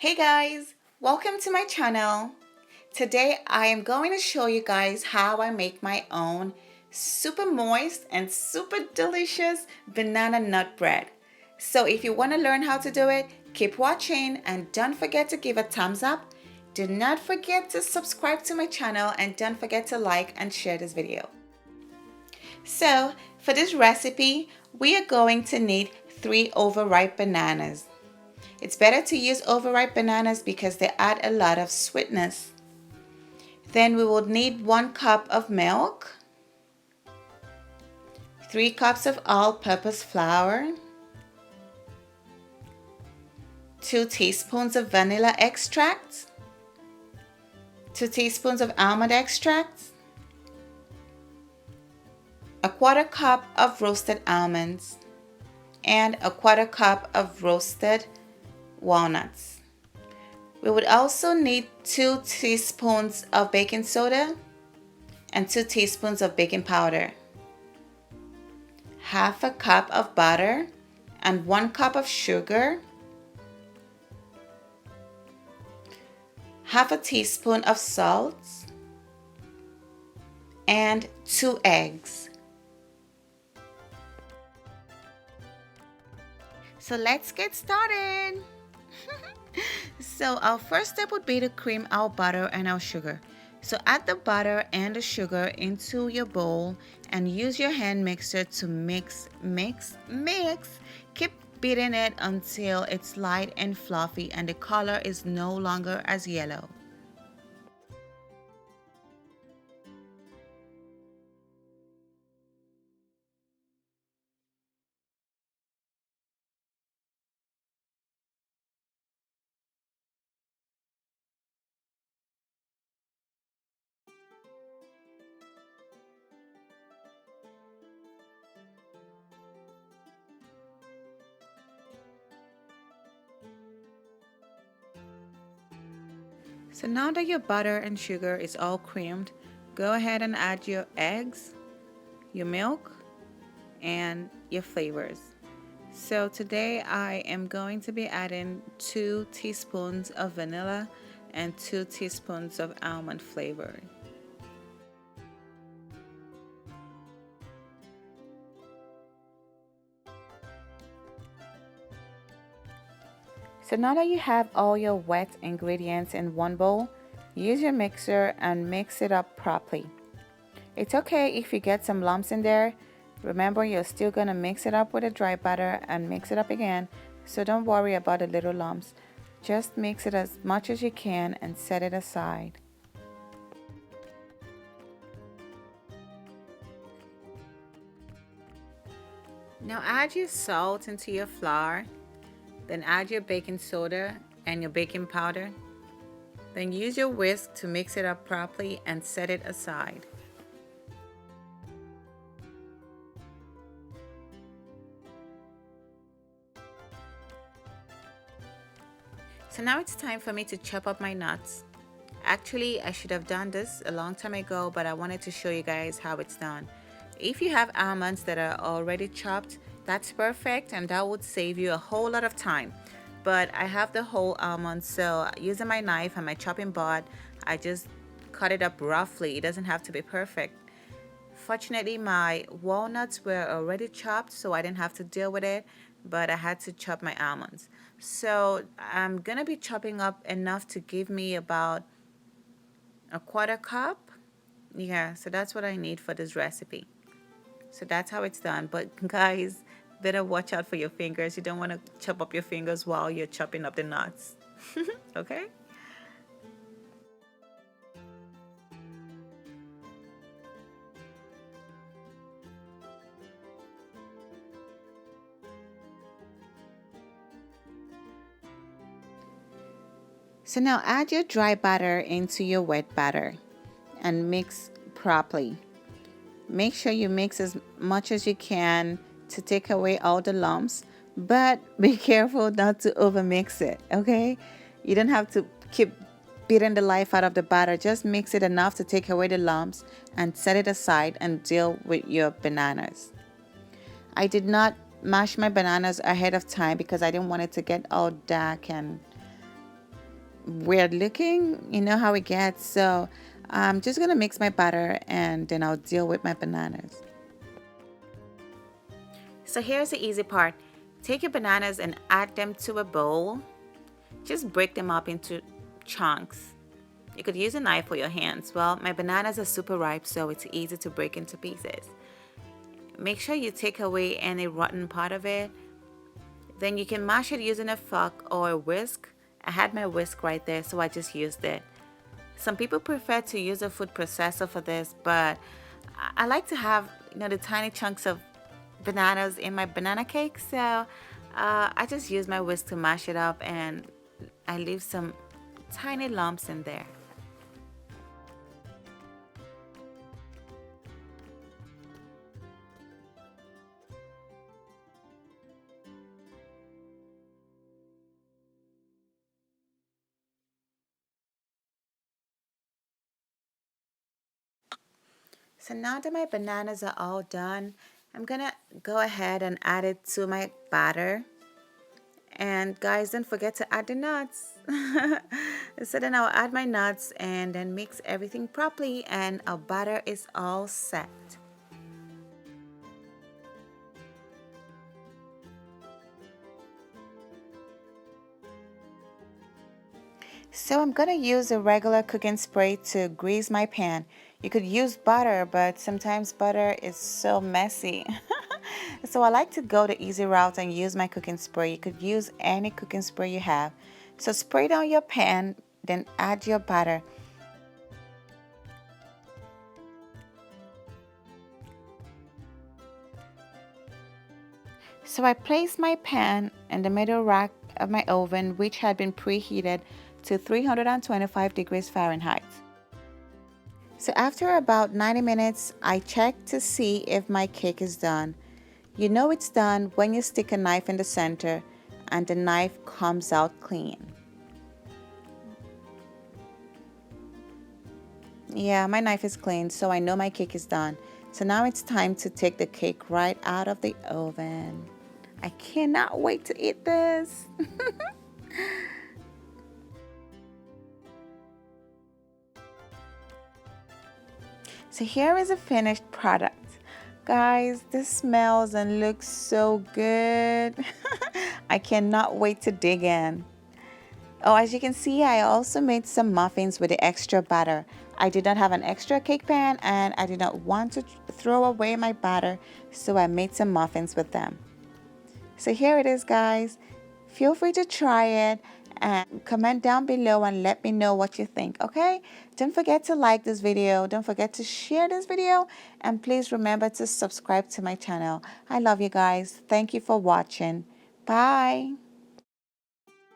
Hey guys, welcome to my channel. Today I am going to show you guys how I make my own super moist and super delicious banana nut bread. So if you want to learn how to do it, keep watching and don't forget to give a thumbs up. Do not forget to subscribe to my channel and don't forget to like and share this video. So for this recipe, we are going to need 3 overripe bananas. It's better to use overripe bananas because they add a lot of sweetness. Then we will need 1 cup of milk, 3 cups of all-purpose flour, 2 teaspoons of vanilla extract, 2 teaspoons of almond extract, a 1/4 cup of roasted almonds, and a 1/4 cup of roasted walnuts. We would also need 2 teaspoons of baking soda and 2 teaspoons of baking powder, half a cup of butter and 1 cup of sugar, half a teaspoon of salt, and 2 eggs. So let's get started. So our first step would be to cream our butter and our sugar. So add the butter and the sugar into your bowl and use your hand mixer to mix. Keep beating it until it's light and fluffy and the color is no longer as yellow. So now that your butter and sugar is all creamed, go ahead and add your eggs, your milk, and your flavors. So today I am going to be adding 2 teaspoons of vanilla and 2 teaspoons of almond flavor. So now that you have all your wet ingredients in one bowl, use your mixer and mix it up properly. It's okay if you get some lumps in there. Remember, you're still going to mix it up with a dry batter and mix it up again, so don't worry about the little lumps. Just mix it as much as you can and set it aside. Now add your salt into your flour, then add your baking soda and your baking powder. Then use your whisk to mix it up properly and set it aside. So now it's time for me to chop up my nuts. Actually, I should have done this a long time ago, but I wanted to show you guys how it's done. If you have almonds that are already chopped, that's perfect and that would save you a whole lot of time. But I have the whole almonds, so using my knife and my chopping board, I just cut it up roughly. It doesn't have to be perfect. Fortunately, my walnuts were already chopped, so I didn't have to deal with it, but I had to chop my almonds. So I'm gonna be chopping up enough to give me about a 1/4 cup. Yeah, so that's what I need for this recipe. So that's how it's done. But guys, better watch out for your fingers. You don't want to chop up your fingers while you're chopping up the nuts. Okay? So now add your dry batter into your wet batter and mix properly. Make sure you mix as much as you can to take away all the lumps, but be careful not to overmix it, okay? You don't have to keep beating the life out of the batter. Just mix it enough to take away the lumps and set it aside and deal with your bananas. I did not mash my bananas ahead of time because I didn't want it to get all dark and weird looking. You know how it gets. So I'm just gonna mix my batter and then I'll deal with my bananas. So here's the easy part. Take your bananas and add them to a bowl. Just break them up into chunks. You could use a knife or your hands. Well, my bananas are super ripe, so it's easy to break into pieces. Make sure you take away any rotten part of it. Then you can mash it using a fork or a whisk. I had my whisk right there, so I just used it. Some people prefer to use a food processor for this, but I like to have the tiny chunks of bananas in my banana cake, so I just use my whisk to mash it up, and I leave some tiny lumps in there. So now that my bananas are all done, I'm gonna go ahead and add it to my batter. And guys, don't forget to add the nuts. So then I'll add my nuts and then mix everything properly, and our batter is all set. So I'm gonna use a regular cooking spray to grease my pan. You could use butter, but sometimes butter is so messy. So I like to go the easy route and use my cooking spray. You could use any cooking spray you have. So spray it on your pan, then add your butter. So I placed my pan in the middle rack of my oven, which had been preheated to 325 degrees Fahrenheit. So after about 90 minutes, I checked to see if my cake is done. You know it's done when you stick a knife in the center and the knife comes out clean. Yeah, my knife is clean, so I know my cake is done. So now it's time to take the cake right out of the oven. I cannot wait to eat this. So here is a finished product. Guys, this smells and looks so good. I cannot wait to dig in. Oh, as you can see, I also made some muffins with the extra batter. I did not have an extra cake pan and I did not want to throw away my batter, so I made some muffins with them. So here it is, guys. Feel free to try it and comment down below and let me know what you think, okay? Don't forget to like this video. Don't forget to share this video. And please remember to subscribe to my channel. I love you guys. Thank you for watching. Bye.